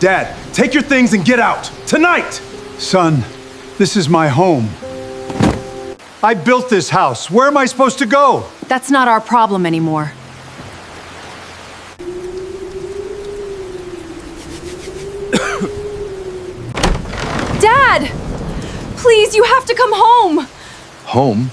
Dad, take your things and get out! Tonight! Son, this is my home. I built this house. Where am I supposed to go? That's not our problem anymore. Dad! Please, you have to come home! Home?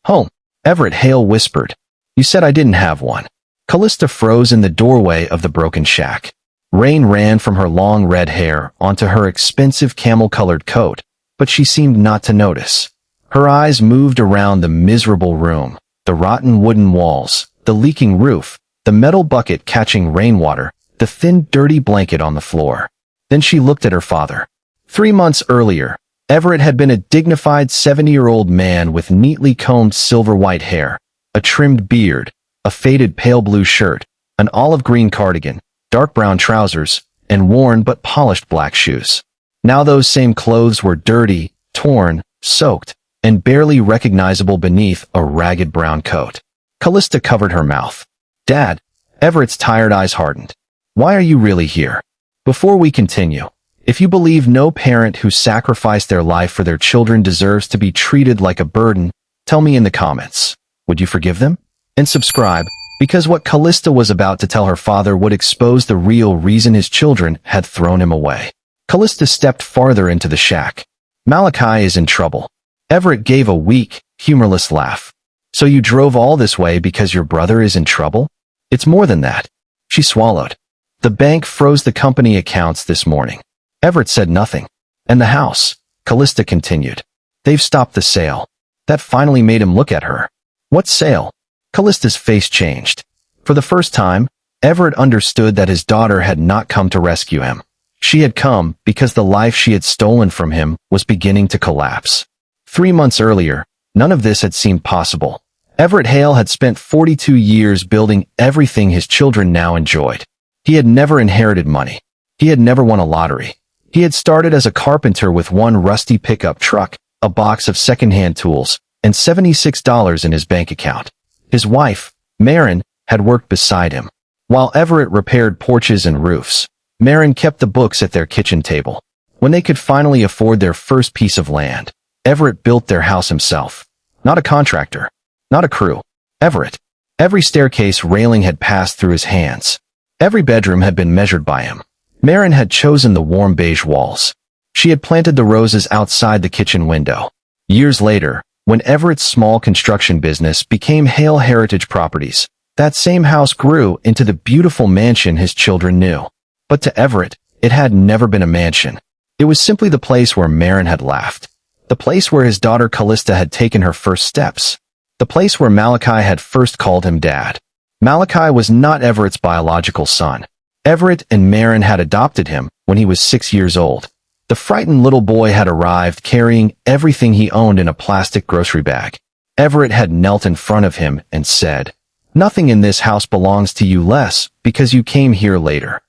Home, Everett Hale whispered. You said I didn't have one. Callista froze in the doorway of the broken shack. Rain ran from her long red hair onto her expensive camel-colored coat, but she seemed not to notice. Her eyes moved around the miserable room, the rotten wooden walls, the leaking roof, the metal bucket catching rainwater, the thin, dirty blanket on the floor. Then she looked at her father. 3 months earlier, Everett had been a dignified 70-year-old man with neatly combed silver-white hair, a trimmed beard, a faded pale blue shirt, an olive-green cardigan, dark brown trousers, and worn but polished black shoes. Now those same clothes were dirty, torn, soaked, and barely recognizable beneath a ragged brown coat. Callista covered her mouth. Dad, Everett's tired eyes hardened. Why are you really here? Before we continue, if you believe no parent who sacrificed their life for their children deserves to be treated like a burden, tell me in the comments. Would you forgive them? And subscribe, because what Callista was about to tell her father would expose the real reason his children had thrown him away. Callista stepped farther into the shack. Malachi is in trouble. Everett gave a weak, humorless laugh. So you drove all this way because your brother is in trouble? It's more than that. She swallowed. The bank froze the company accounts this morning. Everett said nothing. And the house, Callista continued. They've stopped the sale. That finally made him look at her. What sale? Callista's face changed. For the first time, Everett understood that his daughter had not come to rescue him. She had come because the life she had stolen from him was beginning to collapse. 3 months earlier, none of this had seemed possible. Everett Hale had spent 42 years building everything his children now enjoyed. He had never inherited money. He had never won a lottery. He had started as a carpenter with one rusty pickup truck, a box of secondhand tools, and $76 in his bank account. His wife, Marin, had worked beside him. While Everett repaired porches and roofs, Marin kept the books at their kitchen table. When they could finally afford their first piece of land, Everett built their house himself. Not a contractor. Not a crew. Everett. Every staircase railing had passed through his hands. Every bedroom had been measured by him. Marin had chosen the warm beige walls. She had planted the roses outside the kitchen window. Years later, when Everett's small construction business became Hale Heritage Properties, that same house grew into the beautiful mansion his children knew. But to Everett, it had never been a mansion. It was simply the place where Marin had laughed. The place where his daughter Callista had taken her first steps. The place where Malachi had first called him dad. Malachi was not Everett's biological son. Everett and Marin had adopted him when he was 6 years old. The frightened little boy had arrived carrying everything he owned in a plastic grocery bag. Everett had knelt in front of him and said, "Nothing in this house belongs to you less because you came here later."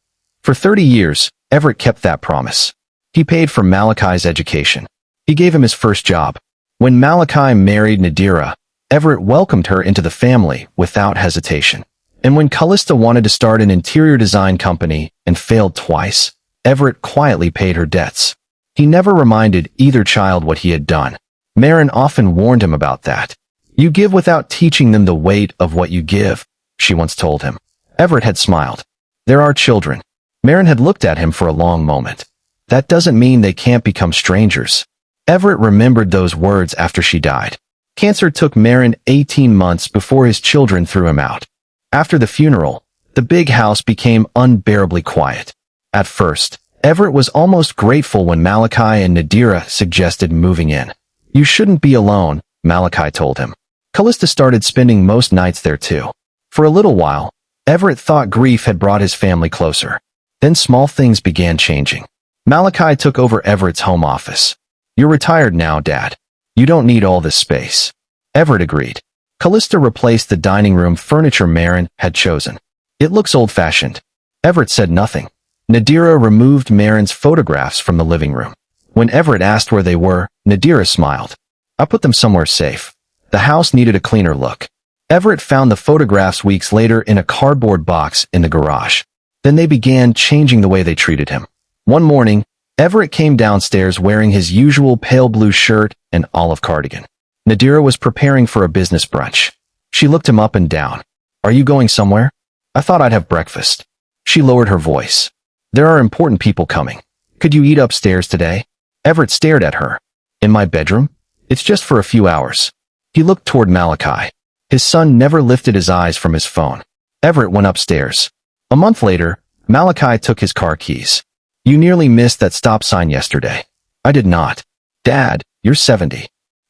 For 30 years, Everett kept that promise. He paid for Malachi's education. He gave him his first job. When Malachi married Nadira, Everett welcomed her into the family without hesitation. And when Callista wanted to start an interior design company and failed twice, Everett quietly paid her debts. He never reminded either child what he had done. Marin often warned him about that. "You give without teaching them the weight of what you give," she once told him. Everett had smiled. "There are children." Marin had looked at him for a long moment. "That doesn't mean they can't become strangers." Everett remembered those words after she died. Cancer took Marin 18 months before his children threw him out. After the funeral, the big house became unbearably quiet. At first, Everett was almost grateful when Malachi and Nadira suggested moving in. "You shouldn't be alone," Malachi told him. Callista started spending most nights there too. For a little while, Everett thought grief had brought his family closer. Then small things began changing. Malachi took over Everett's home office. "You're retired now, Dad. You don't need all this space." Everett agreed. Callista replaced the dining room furniture Marin had chosen. "It looks old-fashioned." Everett said nothing. Nadira removed Marin's photographs from the living room. When Everett asked where they were, Nadira smiled. "I put them somewhere safe." The house needed a cleaner look. Everett found the photographs weeks later in a cardboard box in the garage. Then they began changing the way they treated him. One morning, Everett came downstairs wearing his usual pale blue shirt and olive cardigan. Nadira was preparing for a business brunch. She looked him up and down. "Are you going somewhere? I thought I'd have breakfast." She lowered her voice. "There are important people coming. Could you eat upstairs today?" Everett stared at her. "In my bedroom? It's just for a few hours." He looked toward Malachi. His son never lifted his eyes from his phone. Everett went upstairs. A month later, Malachi took his car keys. "You nearly missed that stop sign yesterday." "I did not." "Dad, you're 70.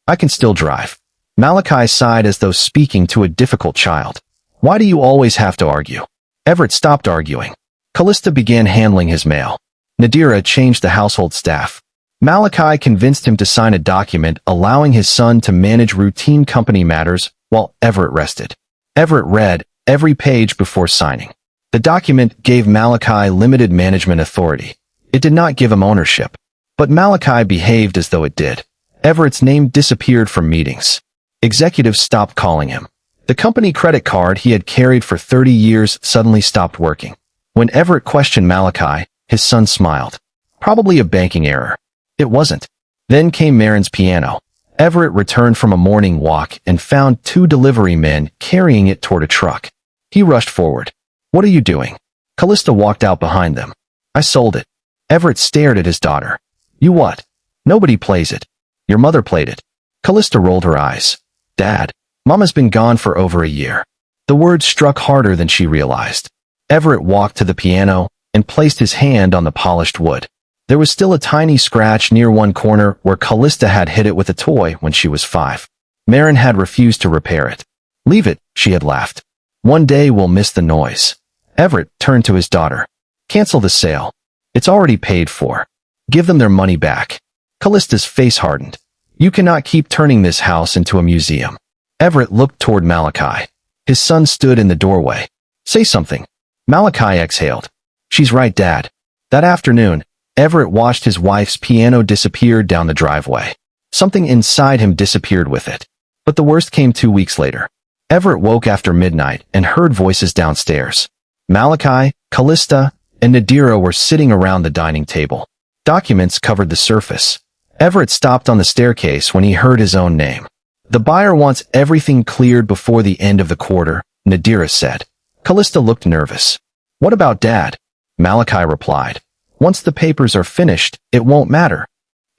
I can still drive." Malachi sighed as though speaking to a difficult child. "Why do you always have to argue?" Everett stopped arguing. Callista began handling his mail. Nadira changed the household staff. Malachi convinced him to sign a document allowing his son to manage routine company matters while Everett rested. Everett read every page before signing. The document gave Malachi limited management authority. It did not give him ownership. But Malachi behaved as though it did. Everett's name disappeared from meetings. Executives stopped calling him. The company credit card he had carried for 30 years suddenly stopped working. When Everett questioned Malachi, his son smiled. Probably a banking error. It wasn't. Then came Marin's piano. Everett returned from a morning walk and found 2 delivery men carrying it toward a truck. He rushed forward. "What are you doing?" Callista walked out behind them. "I sold it." Everett stared at his daughter. "You what?" "Nobody plays it." "Your mother played it." Callista rolled her eyes. "Dad, Mama's been gone for over a year." The words struck harder than she realized. Everett walked to the piano and placed his hand on the polished wood. There was still a tiny scratch near one corner where Callista had hit it with a toy when she was 5. Marin had refused to repair it. "Leave it," she had laughed. "One day we'll miss the noise." Everett turned to his daughter. "Cancel the sale. It's already paid for. Give them their money back." Callista's face hardened. "You cannot keep turning this house into a museum." Everett looked toward Malachi. His son stood in the doorway. "Say something." Malachi exhaled. "She's right, Dad." That afternoon, Everett watched his wife's piano disappear down the driveway. Something inside him disappeared with it. But the worst came 2 weeks later. Everett woke after midnight and heard voices downstairs. Malachi, Callista, and Nadira were sitting around the dining table. Documents covered the surface. Everett stopped on the staircase when he heard his own name. "The buyer wants everything cleared before the end of the quarter," Nadira said. Callista looked nervous. "What about Dad?" Malachi replied. "Once the papers are finished, it won't matter."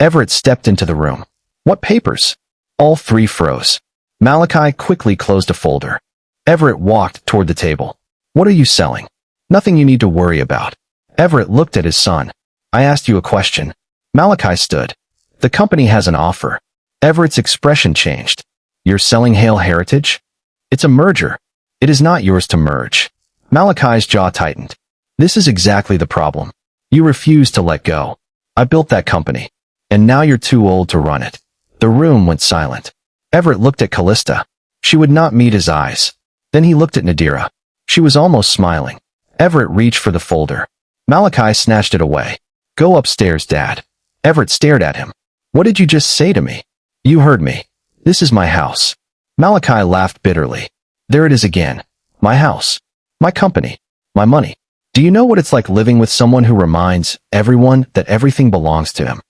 Everett stepped into the room. "What papers?" All 3 froze. Malachi quickly closed a folder. Everett walked toward the table. "What are you selling?" "Nothing you need to worry about." Everett looked at his son. "I asked you a question." Malachi stood. "The company has an offer." Everett's expression changed. "You're selling Hale Heritage?" "It's a merger. It is not yours to merge." Malachi's jaw tightened. "This is exactly the problem. You refuse to let go. I built that company. And now you're too old to run it." The room went silent. Everett looked at Callista. She would not meet his eyes. Then he looked at Nadira. She was almost smiling. Everett reached for the folder. Malachi snatched it away. "Go upstairs, Dad." Everett stared at him. "What did you just say to me?" "You heard me. This is my house." Malachi laughed bitterly. "There it is again. My house. My company. My money. Do you know what it's like living with someone who reminds everyone that everything belongs to him?"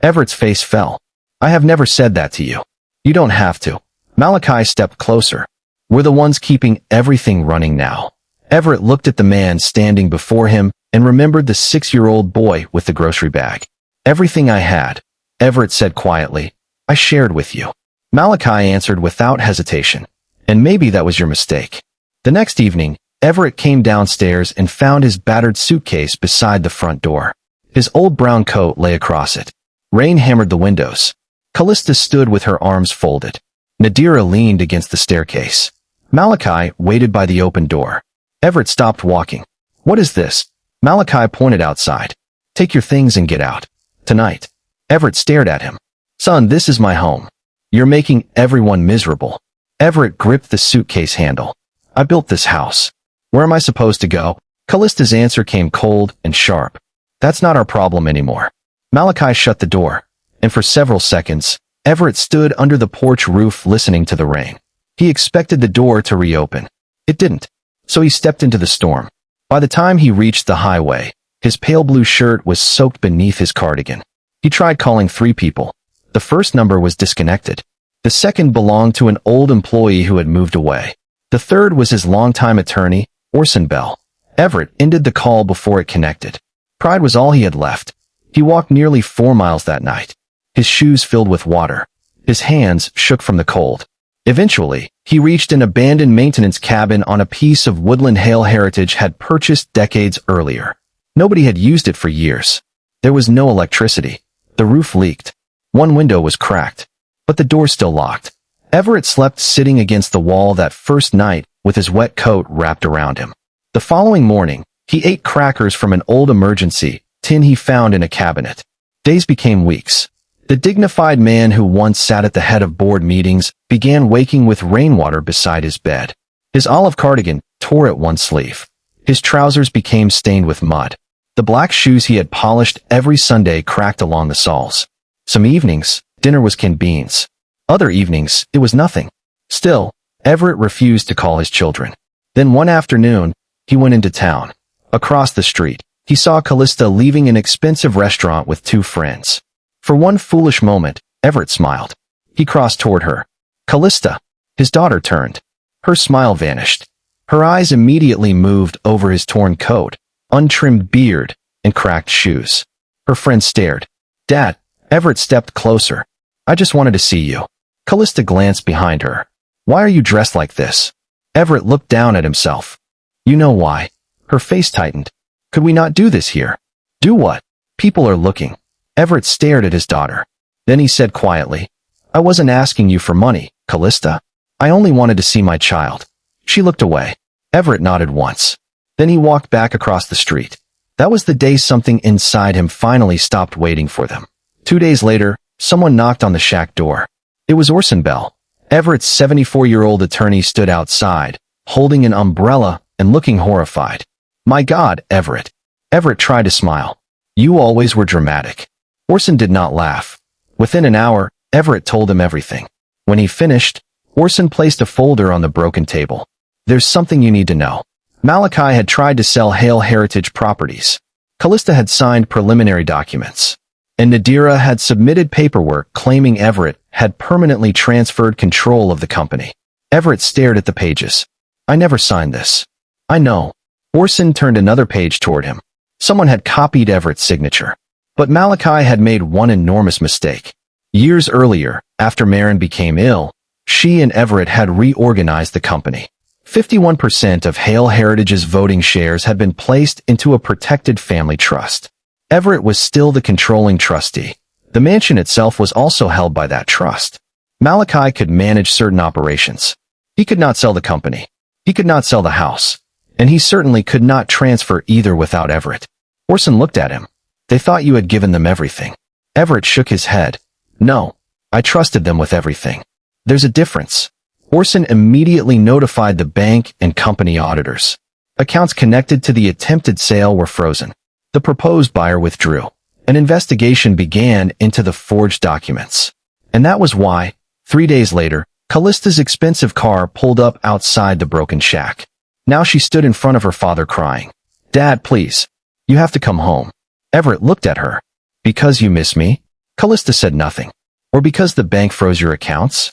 Everett's face fell. "I have never said that to you." "You don't have to." Malachi stepped closer. "We're the ones keeping everything running now." Everett looked at the man standing before him and remembered the 6-year-old boy with the grocery bag. "Everything I had," Everett said quietly, "I shared with you." Malachi answered without hesitation. "And maybe that was your mistake." The next evening, Everett came downstairs and found his battered suitcase beside the front door. His old brown coat lay across it. Rain hammered the windows. Callista stood with her arms folded. Nadira leaned against the staircase. Malachi waited by the open door. Everett stopped walking. "What is this?" Malachi pointed outside. "Take your things and get out. Tonight." Everett stared at him. "Son, this is my home. You're making everyone miserable." Everett gripped the suitcase handle. "I built this house. Where am I supposed to go?" Callista's answer came cold and sharp. "That's not our problem anymore." Malachi shut the door, and for several seconds, Everett stood under the porch roof listening to the rain. He expected the door to reopen. It didn't. So he stepped into the storm. By the time he reached the highway, his pale blue shirt was soaked beneath his cardigan. He tried calling 3 people. The first number was disconnected. The second belonged to an old employee who had moved away. The third was his longtime attorney, Orson Bell. Everett ended the call before it connected. Pride was all he had left. He walked nearly 4 miles that night, his shoes filled with water. His hands shook from the cold. Eventually, he reached an abandoned maintenance cabin on a piece of woodland Hale heritage had purchased decades earlier. Nobody had used it for years. There was no electricity. The roof leaked. One window was cracked, but the door still locked. Everett slept sitting against the wall that first night with his wet coat wrapped around him. The following morning, he ate crackers from an old emergency tin he found in a cabinet. Days became weeks. The dignified man who once sat at the head of board meetings began waking with rainwater beside his bed. His olive cardigan tore at one sleeve. His trousers became stained with mud. The black shoes he had polished every Sunday cracked along the soles. Some evenings, dinner was canned beans. Other evenings, it was nothing. Still, Everett refused to call his children. Then one afternoon, he went into town. Across the street, he saw Callista leaving an expensive restaurant with 2 friends. For one foolish moment, Everett smiled. He crossed toward her. Callista. His daughter turned. Her smile vanished. Her eyes immediately moved over his torn coat, untrimmed beard, and cracked shoes. Her friend stared. Dad. Everett stepped closer. I just wanted to see you. Callista glanced behind her. Why are you dressed like this? Everett looked down at himself. You know why. Her face tightened. Could we not do this here? Do what? People are looking. Everett stared at his daughter. Then he said quietly, I wasn't asking you for money, Callista. I only wanted to see my child. She looked away. Everett nodded once. Then he walked back across the street. That was the day something inside him finally stopped waiting for them. 2 days later, someone knocked on the shack door. It was Orson Bell. Everett's 74-year-old attorney stood outside, holding an umbrella and looking horrified. My God, Everett. Everett tried to smile. You always were dramatic. Orson did not laugh. Within an hour, Everett told him everything. When he finished, Orson placed a folder on the broken table. There's something you need to know. Malachi had tried to sell Hale Heritage Properties. Callista had signed preliminary documents. And Nadira had submitted paperwork claiming Everett had permanently transferred control of the company. Everett stared at the pages. I never signed this. I know. Orson turned another page toward him. Someone had copied Everett's signature. But Malachi had made one enormous mistake. Years earlier, after Marin became ill, she and Everett had reorganized the company. 51% of Hale Heritage's voting shares had been placed into a protected family trust. Everett was still the controlling trustee. The mansion itself was also held by that trust. Malachi could manage certain operations. He could not sell the company. He could not sell the house. And he certainly could not transfer either without Everett. Orson looked at him. They thought you had given them everything. Everett shook his head. No, I trusted them with everything. There's a difference. Orson immediately notified the bank and company auditors. Accounts connected to the attempted sale were frozen. The proposed buyer withdrew. An investigation began into the forged documents. And that was why, 3 days later, Callista's expensive car pulled up outside the broken shack. Now she stood in front of her father crying. Dad, please. You have to come home. Everett looked at her. Because you miss me? Callista said nothing. Or because the bank froze your accounts?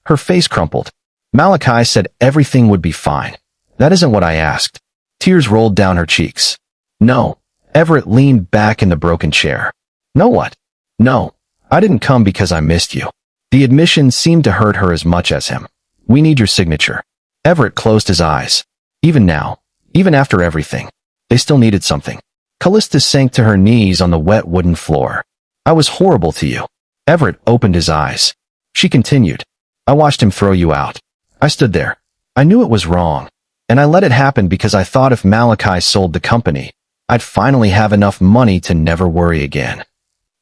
Her face crumpled. Malachi said everything would be fine. That isn't what I asked. Tears rolled down her cheeks. No. Everett leaned back in the broken chair. No what? No. I didn't come because I missed you. The admission seemed to hurt her as much as him. We need your signature. Everett closed his eyes. Even now, even after everything, they still needed something. Callista sank to her knees on the wet wooden floor. I was horrible to you. Everett opened his eyes. She continued. I watched him throw you out. I stood there. I knew it was wrong. And I let it happen because I thought if Malachi sold the company, I'd finally have enough money to never worry again.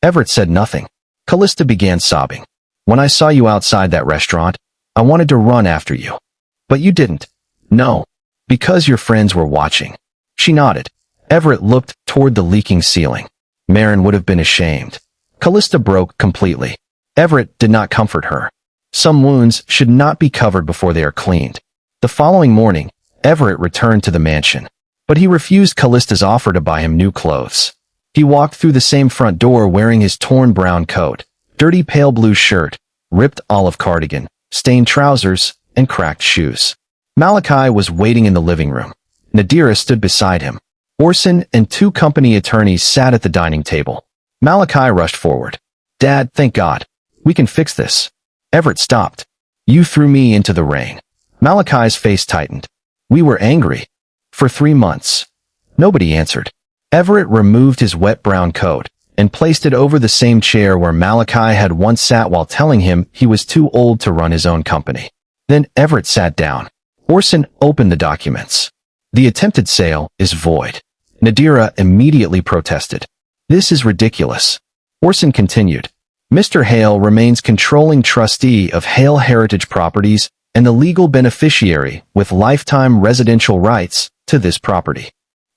Everett said nothing. Callista began sobbing. When I saw you outside that restaurant, I wanted to run after you. But you didn't. No. Because your friends were watching. She nodded. Everett looked toward the leaking ceiling. Marin would have been ashamed. Callista broke completely. Everett did not comfort her. Some wounds should not be covered before they are cleaned. The following morning, Everett returned to the mansion. but he refused Callista's offer to buy him new clothes. He walked through the same front door wearing his torn brown coat, dirty pale blue shirt, ripped olive cardigan, stained trousers, and cracked shoes. Malachi was waiting in the living room. Nadira stood beside him. Orson and two company attorneys sat at the dining table. Malachi rushed forward. "Dad, thank God. We can fix this." Everett stopped. "You threw me into the rain." Malachi's face tightened. "We were angry. For 3 months." Nobody answered. Everett removed his wet brown coat and placed it over the same chair where Malachi had once sat while telling him he was too old to run his own company. Then Everett sat down. Orson opened the documents. "The attempted sale is void." Nadira immediately protested. "This is ridiculous." Orson continued. "Mr. Hale remains controlling trustee of Hale Heritage Properties and the legal beneficiary with lifetime residential rights to this property."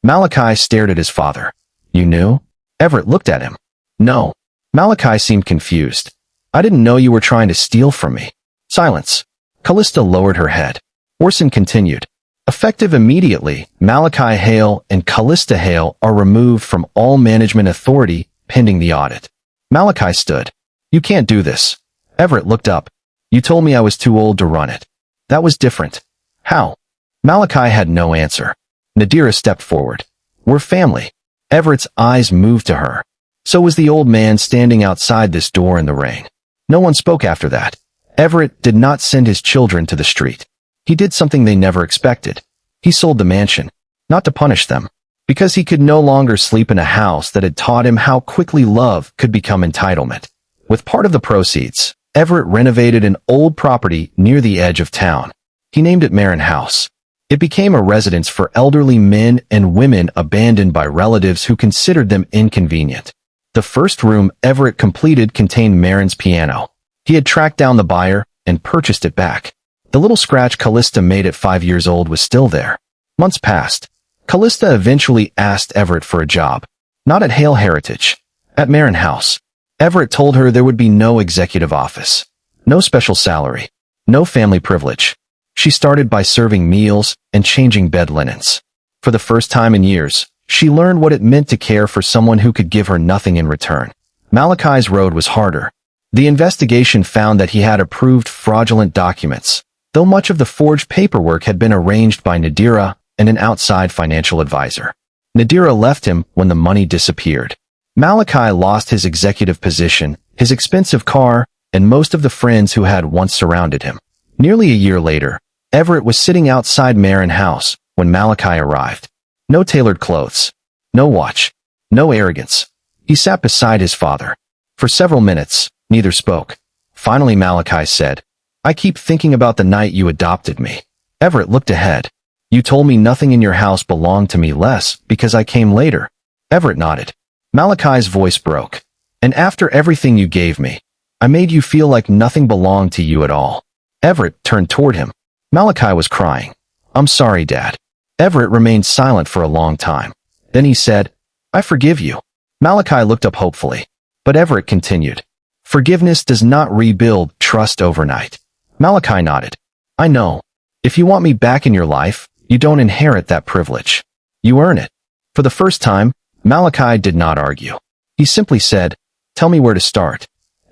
Malachi stared at his father. "You knew?" Everett looked at him. "No." Malachi seemed confused. "I didn't know you were trying to steal from me." Silence. Callista lowered her head. Orson continued. "Effective immediately, Malachi Hale and Callista Hale are removed from all management authority pending the audit." Malachi stood. "You can't do this." Everett looked up. "You told me I was too old to run it. That was different." "How?" Malachi had no answer. Nadira stepped forward. "We're family." Everett's eyes moved to her. So was the old man standing outside this door in the rain. No one spoke after that. Everett did not send his children to the street. He did something they never expected. He sold the mansion, not to punish them, because he could no longer sleep in a house that had taught him how quickly love could become entitlement. With part of the proceeds, Everett renovated an old property near the edge of town. He named it Marin House. It became a residence for elderly men and women abandoned by relatives who considered them inconvenient. The first room Everett completed contained Marin's piano. He had tracked down the buyer and purchased it back. The little scratch Callista made at 5 years old was still there. Months passed. Callista eventually asked Everett for a job. Not at Hale Heritage. At Marin House. Everett told her there would be no executive office. No special salary. No family privilege. She started by serving meals and changing bed linens. For the first time in years, she learned what it meant to care for someone who could give her nothing in return. Malachi's road was harder. The investigation found that he had approved fraudulent documents, though much of the forged paperwork had been arranged by Nadira and an outside financial advisor. Nadira left him when the money disappeared. Malachi lost his executive position, his expensive car, and most of the friends who had once surrounded him. Nearly a year later, Everett was sitting outside Marin House when Malachi arrived. No tailored clothes, no watch, no arrogance. He sat beside his father. For several minutes, neither spoke. Finally Malachi said, "I keep thinking about the night you adopted me." Everett looked ahead. "You told me nothing in your house belonged to me less because I came later." Everett nodded. Malachi's voice broke. "And after everything you gave me, I made you feel like nothing belonged to you at all." Everett turned toward him. Malachi was crying. "I'm sorry, Dad." Everett remained silent for a long time. Then he said, "I forgive you." Malachi looked up hopefully. But Everett continued, "Forgiveness does not rebuild trust overnight." Malachi nodded. "I know. If you want me back in your life, you don't inherit that privilege. You earn it." For the first time, Malachi did not argue. He simply said, "Tell me where to start."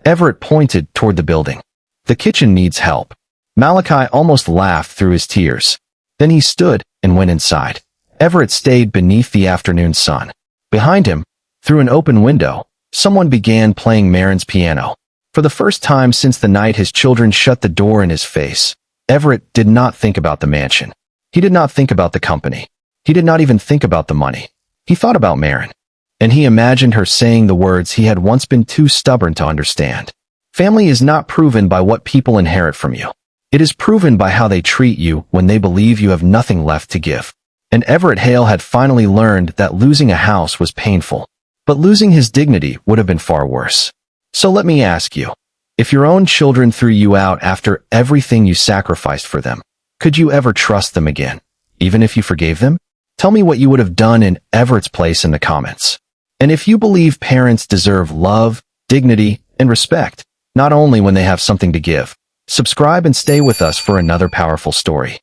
Everett pointed toward the building. "The kitchen needs help." Malachi almost laughed through his tears. Then he stood and went inside. Everett stayed beneath the afternoon sun. Behind him, through an open window, someone began playing Marin's piano. For the first time since the night his children shut the door in his face, Everett did not think about the mansion. He did not think about the company. He did not even think about the money. He thought about Marin, and he imagined her saying the words he had once been too stubborn to understand. Family is not proven by what people inherit from you. It is proven by how they treat you when they believe you have nothing left to give. And Everett Hale had finally learned that losing a house was painful, but losing his dignity would have been far worse. So let me ask you, if your own children threw you out after everything you sacrificed for them, could you ever trust them again, even if you forgave them? Tell me what you would have done in Everett's place in the comments. And if you believe parents deserve love, dignity, and respect, not only when they have something to give, subscribe and stay with us for another powerful story.